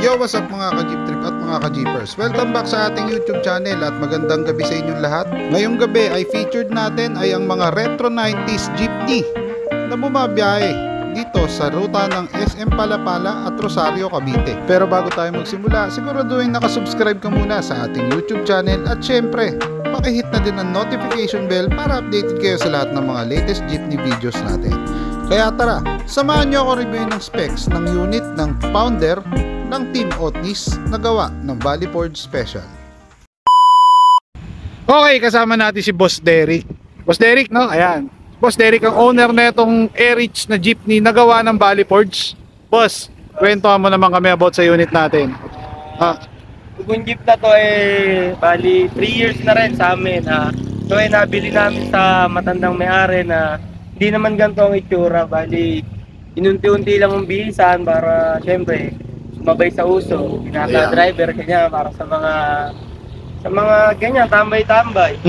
Yo, what's up mga ka-Jeep Trip at mga ka-Jeepers? Welcome back sa ating YouTube channel at magandang gabi sa inyong lahat. Ngayong gabi ay featured natin ay ang mga retro 90s jeepney na bumabiyahe dito sa ruta ng SM Palapala at Rosario, Cavite. Pero bago tayo magsimula, siguraduhin nakasubscribe ka muna sa ating YouTube channel at syempre, pakihit na din ang notification bell para updated kayo sa lahat ng mga latest jeepney videos natin. Kaya tara, samahan nyo ako reviewin ng specs ng unit ng founder ng Team Otis na gawa ng Valley Forge Special. Okay, kasama natin si Boss Derek. Boss Derek, no? Ayan. Boss Derek ang owner na itong Airreach na jeepney na gawa ng Valley Forge. Boss, kwentuhan mo naman kami about sa unit natin. Yung jeep na to bali 3 years na rin sa amin. Ito nabili namin sa matandang may-ari na hindi naman ganito ang itsura. Bali, inunti-unti lang ang bihisan para syempre sumabay sa uso. Pinaka-driver kanya para sa mga ganyan, tambay-tambay.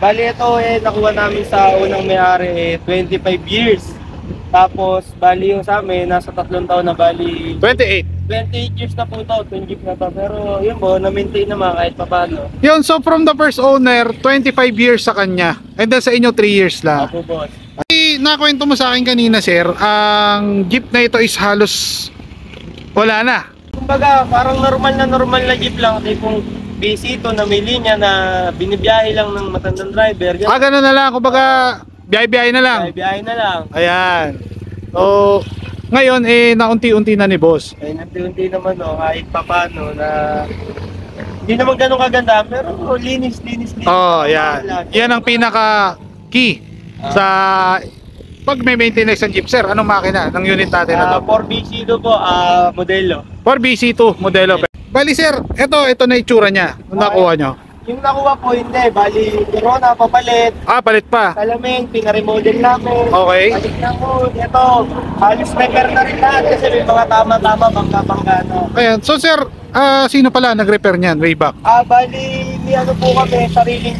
Bali ito nakuha namin sa unang may-ari 25 years. Tapos bali yung sa amin nasa 3 taon na, bali 28 years na po ito, itong jeep na to. Pero yun po, na-maintain naman kahit pa paano. Yun, so from the first owner, 25 years sa kanya. And then sa inyo, 3 years lang. Opo, boss. Ay, nakwento mo sa akin kanina, sir, ang jeep na ito is halos wala na. Kumbaga, parang normal na jeep lang. Tipong busy ito na may linya na binibiyahe lang ng matandang driver. Ganun na lang, kumbaga biyahe-biyahe na lang. Biyahe na lang. Ayan. So, ngayon naunti-unti na ni boss. Unti-unti naman kahit pa paano na hindi naman ganun kaganda, pero linis. Yan. Yan ang pinaka key sa pag may maintenance ng jeep, sir. Anong makina ng unit natin na to? 4BC2 po, modelo. 4BC2 modelo. Bali sir, ito na itsura niya. Ano nakuha nyo? Yung nakuha po, hindi. Bali, corona, papalit. Palit pa. Salamin, pinaremodel namin. Okay. Balik na po. Ito, halos repair na rin lahat kasi may mga tama-tama, bangka-bangka. Ayan. So sir, sino pala nag-repair niyan way back? Bali, may po kami, sariling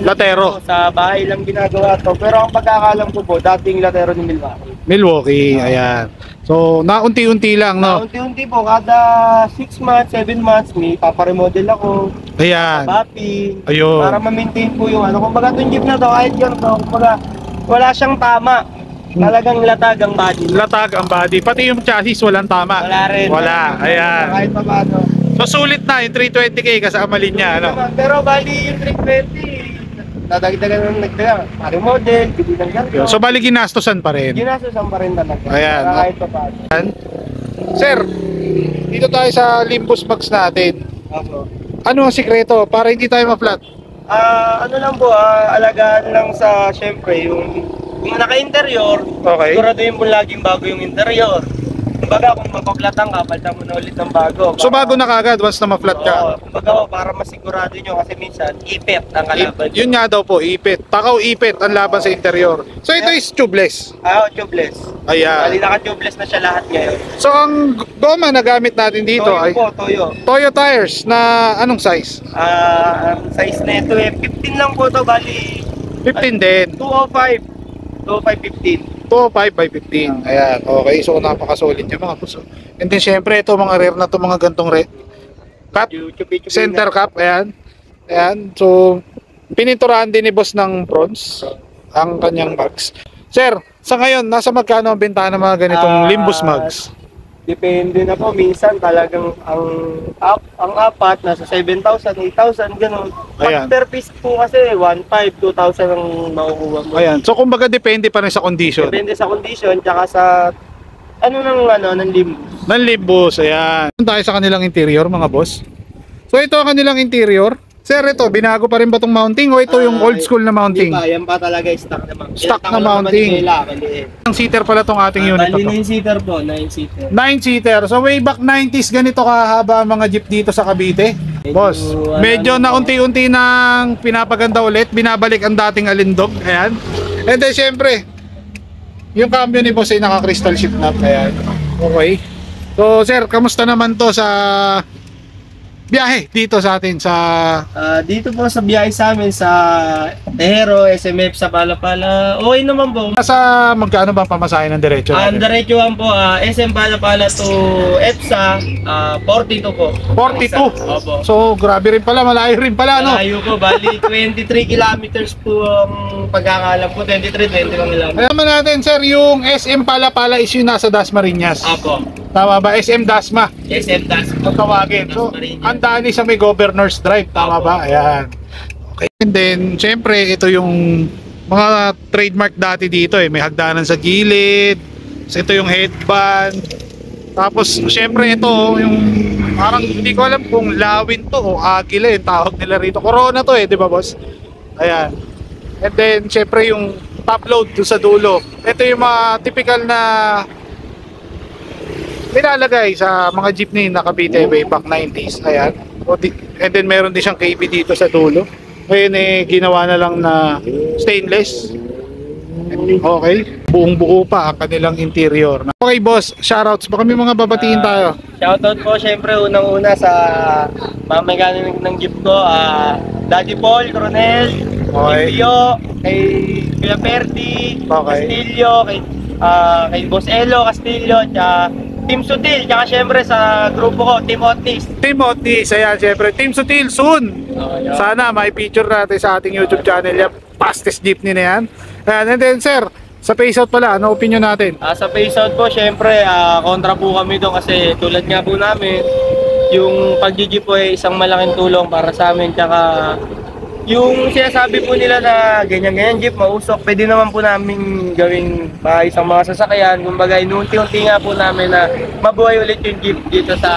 latero. Sa bahay lang ginagawa to. Pero ang pagkakalam ko po, dating latero ni Milwaukee, ayan. So, naunti-unti lang, no? Unti-unti po, kada 6 months, 7 months, may paparemodel ako. Ayan. Papapi. Ayun. Para ma-maintain po yung kumbaga itong jeep na to, kahit yun to, kumbaga, wala siyang tama. Talagang latag ang body. Latag ang body. Pati yung chassis, walang tama. Wala rin. Wala, ayan. Kahit pa paano. So, sulit na yung 320k kasama linya, ano? Pero bali yung 320, dadagdagan ng remodel, bili ng ganito. So, bali ginastosan pa rin. Ginastosan pa rin talaga. Ayan. Kahit pa paano. Sir, dito tayo sa Limbus Max natin. Opo. Ano ang sikreto para hindi tayo ma-flat? Ano lang po, alagaan lang sa, syempre, yung naka-interior, Okay. siguraduhin mo laging bago yung interior. Kumbaga, kung mapaplatan ka, palitan mo na ulit ng bago. So, bago na kagad once na ma-flat ka? Oo, kumbaga, para masigurado nyo kasi minsan, ipit ang kalaban. Yun nga daw po, ipit. Takaw ipit ang laban sa interior. So, ito is tubeless. Tubeless. Ayan. Bali, naka-tubeless na siya lahat ngayon. So, ang goma na gamit natin dito Toyo ay po, Toyo. Toyo tires na anong size? Ang size na ito 15 lang po to, bali 15 din. 205. 205-15. 205 by 15. Ayan, okay. So, napaka-solid yung mga puso. And then, syempre, ito mga rear na to, mga gantong cap, center cap, ayan. Ayan. So, pininturahan din ni boss ng bronze ang kanyang mags. Sir, sa ngayon, nasa magkano ang bentahan ng mga ganitong Limbus mags? Depende na po, minsan talagang ang apat nasa 7,000, 8,000 ganun. Ayan. Per piece po kasi 1,500, 2,000 ang makukuha mo. Ayan. So, kumbaga, depende pa rin sa condition. Depende sa condition, tsaka sa ng Limbus. Ng Limbus, ayan. Punta tayo sa kanilang interior, mga boss. So, ito ang kanilang interior. Sir, ito, binago pa rin ba itong mounting o ito yung old school na mounting? Hindi pa, yan pa talaga stock na mounting. Stock na mounting. Ang seater pala tong ating unit na Bali to. 9-seater po, 9-seater. 9-seater. So way back 90s, ganito kahaba ang mga jeep dito sa Cavite. Boss, medyo na unti-unti nang pinapaganda ulit. Binabalik ang dating alindog. Ayan. And then syempre, yung cambio ni boss ay naka-crystal shift knob. Ayan. Okay. So sir, kamusta naman to sa biyahe dito sa atin sa Dito po sa biyahe sa amin sa Tehero, SMF sa Palapala, okay naman po. nasa magkano ba ang pamasahe ng diretso Ang natin? diretsuhan po, SM Palapala to EPSA, 42 po. 42. Opo. So grabe rin pala, malayo rin pala, no? Malayo po, bali 23 kilometers po ang pagkakalam po, 21 kilometers. Alam natin sir, yung SM Palapala is yung nasa Dasmariñas. Apo, Tama ba? SM Dasma SM Das. kung tawagin. So, Dasmariñas. ang daan sa may Governor's Drive, tama Opo. ba? Ayan. Okay. And then, syempre, ito yung mga trademark dati dito eh. May hagdanan sa gilid. So, ito yung headband. Tapos, syempre, ito yung parang hindi ko alam kung lawin to o agila yung tawag nila rito. Corona to eh, di ba boss? Ayan. And then, syempre, yung top load doon sa dulo. Ito yung mga typical na nilalagay sa mga jeepney na Cavite way back 90s. Ayan. And then meron din siyang KB dito sa dulo. Ngayon eh ginawa na lang na stainless. Okay. Buong buo pa ang kanilang interior. Okay boss, shoutouts. Baka may mga babatiin tayo. Shoutout po syempre unang-una sa mamagana ng jeep ko, Daddy Paul, Coronel, Okay. Pio, kay Kuya Perdi, Okay. Castillo, kay Boss Elo Castillo, at Team Sutil, tsaka syempre sa grupo ko, Team Otis. Team Otis, ayan syempre. Team Sutil soon. Sana may feature natin sa ating YouTube channel yan. Fastest jeepney na yan. Ayan, and then sir, sa pace out pala, ano opinion natin? Sa pace out po, syempre, kontra po kami doon kasi tulad nga po namin, yung pag-jeep po ay isang malaking tulong para sa amin, tsaka yung sinasabi po nila na ganyan-ganyan jeep, mausok, pwede naman po namin gawing isang mga sasakyan. Kumbaga, inunti-unti nga po namin na mabuhay ulit yung jeep dito sa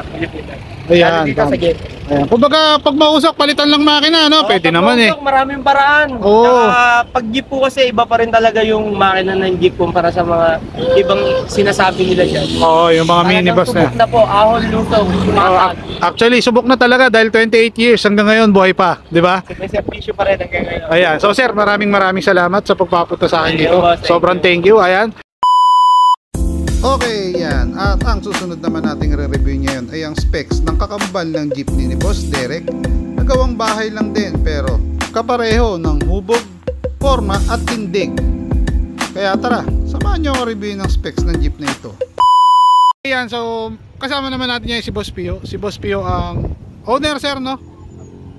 Pilipinas. Ayan, Lalo dito sa tama. jeep. Ayan. Kumbaga, pag mausok, palitan lang makina, no? Pwede Pag naman eh. mausok, maraming paraan. Oo. Saka, pag jeep po kasi, iba pa rin talaga yung makina ng jeep kumpara sa mga ibang sinasabi nila dyan. Oo, yung mga minibus na. Subok na po, ahon, lusog, Oh, sumakad. actually, subok na talaga dahil 28 years hanggang ngayon buhay pa, di ba? May servisyo pa rin hanggang ngayon. Ayan. So sir, maraming salamat sa pagpapunta sa akin dito. Thank you. Sobrang thank you. Ayan. Okay, yan. At ang susunod naman nating re-review ngayon ay ang specs ng kakambal ng jeepney ni Boss Derek. Nagawang bahay lang din pero kapareho ng hubog, forma at tindig. Kaya tara, samahan nyo ako review ng specs ng jeep na ito. Ayan, so kasama naman natin ngayon si Boss Pio. Si Boss Pio ang owner sir, no?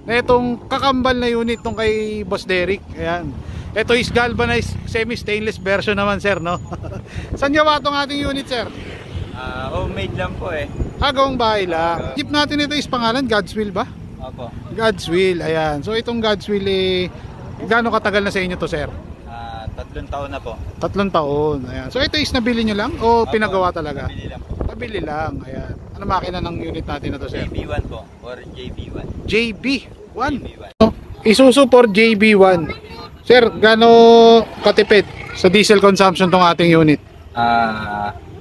Na itong kakambal na unit tong kay Boss Derek. Ayan. Ito is galvanized semi-stainless version naman sir, no? Saan gawa tong ating unit sir? Homemade lang po eh. Gawang bahay lang. Jeep natin ito is pangalan God's Will ba? Opo. God's Will, ayan. So itong God's Will eh, gaano katagal na sa inyo to sir? 3 taon na po. 3 taon, ayan. So ito is nabili nyo lang o pinagawa talaga? Bili lang po. Nabili lang, ayan. Ano makina ng unit natin na to sir? JB1 po, or JB1. JB1. JB1. Isuzu for JB1. Sir, gaano katipid sa diesel consumption tong ating unit?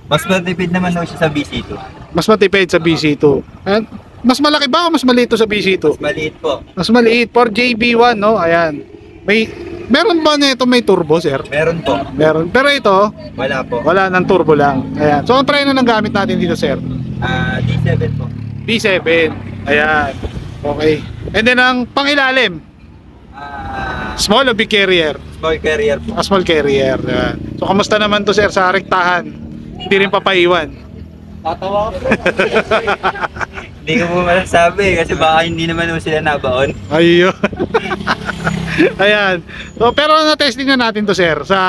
Mas matipid naman daw siya sa BC2. Mas matipid sa BC2. Ayan. Mas malaki ba o mas maliit to sa BC2? Mas maliit po. Mas maliit for JB1, no? Ayan. Meron ba nito may turbo, sir? Meron po. Meron. Pero ito, Wala po. wala ng turbo lang. Ayan. So, ang preno ng gamit natin dito, sir? D7 po. B7. Ayan. Okay. And then, ang pangilalim, small o big carrier? Small carrier po. Small carrier. Ayan. So, kamusta naman to, sir, sa rektahan? Hindi rin papaiwan. Tatawa ko. Hindi ko po masasabi kasi baka hindi naman po sila nabaon. Ayun. Ayan. So, pero na-testing na natin to, sir, sa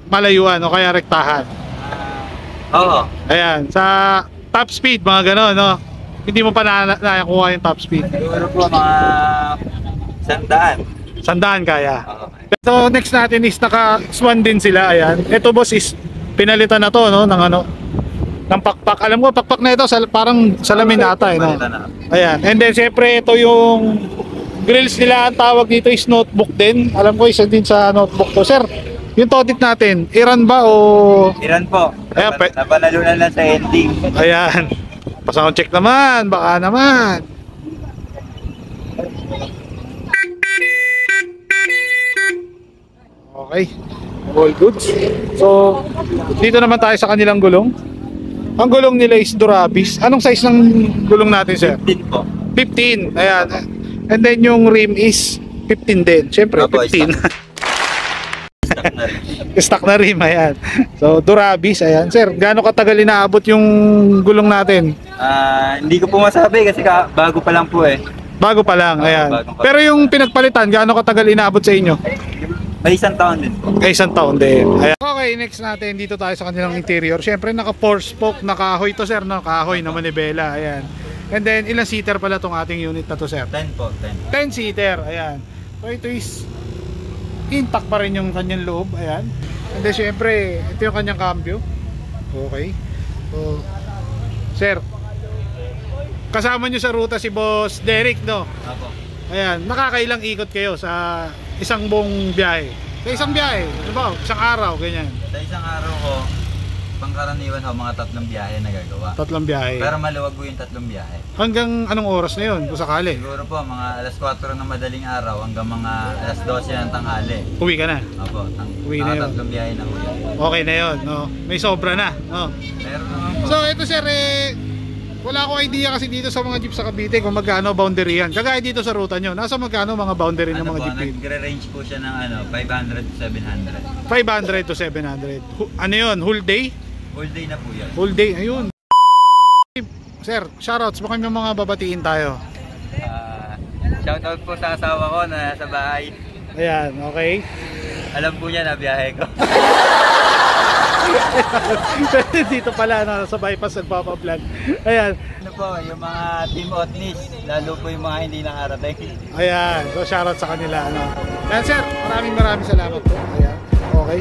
malayuan o kaya rektahan. Oo. Ayan. Sa top speed, mga gano'n, no? Hindi mo pa nakakuha yung top speed. Siguro po mga 100. 100 kaya. Okay. So, next natin is naka-swan din sila. Ayan. Ito, boss, is pinalitan na to, no? Ng ano? Ng pakpak. Alam mo, pakpak na ito, parang salamin ata, eh, no? Ayan. And then, syempre, ito yung grills nila. Ang tawag dito is notebook din. Alam ko, isa din sa notebook to. Sir, yung todit natin, Iran ba o... Iran po. Ayan, Napanalunan lang sa ending. Ayan. Pasound check naman, baka naman. Okay. All goods. So, dito naman tayo sa kanilang gulong. Ang gulong nila is Durabis. Anong size ng gulong natin, sir? 15 po. 15. Ayan. And then yung rim is 15 din. Siyempre, Opo, 15. Stock na rin. Stock na rim, ayan. So, Durabis, ayan. Sir, gaano katagal inaabot yung gulong natin? Hindi ko po masabi kasi bago pa lang po eh. Bago pa lang, ayan. bago pa. Pero yung pinagpalitan, gaano katagal inaabot sa inyo? May isang taon din po. Ay, isang taon din. Ayan. Okay, next natin, dito tayo sa kanilang interior. Siyempre, naka 4-spoke na kahoy to, sir, no? Kahoy na manibela, ayan. And then, ilang seater pala tong ating unit na to, sir? 10 po, 10. 10 seater, ayan. So ito is intact pa rin yung kanyang loob, ayan. And then syempre, ito yung kanyang cambio. Okay. So, sir, kasama nyo sa ruta si Boss Derek, no? Apo. Ayan, nakakailang ikot kayo sa isang buong biyahe? Sa isang biyahe, ano ba? Isang araw, ganyan. Sa isang araw ko, pangkaraniwan ho, mga 3 biyahe na gagawa. 3 biyahe. Pero maluwag po yung 3 biyahe. Hanggang anong oras na yun, kung sakali? Siguro po, mga alas 4 ng madaling araw hanggang mga alas 12 ng tanghali. Uwi ka na. Opo, Uwi na yun. 3 biyahe na uwi. Okay na yun, no? May sobra na, no? Meron naman po. So ito sir, wala akong idea kasi dito sa mga jeep sa Cavite kung magkano boundary yan. Kagaya dito sa ruta nyo, nasa magkano mga boundary ng Ano mga po, jeep dito? nagre-range po siya ng 500 to 700. 500 to 700. Ano yun? Whole day? Whole day na po yan. Whole day, ayun. Sir, shoutouts, baka may mga babatiin tayo. Shoutout po sa asawa ko na nasa bahay. Ayan, okay. Alam po niya na biyahe ko. Dito pala, no, sa bypass nagpapablog. Ayan, Ano po, yung mga team Otnis, lalo po yung mga hindi nakarating. ayan. So shoutout sa kanila. Ano. Ayan sir, maraming salamat po. Ayan, okay.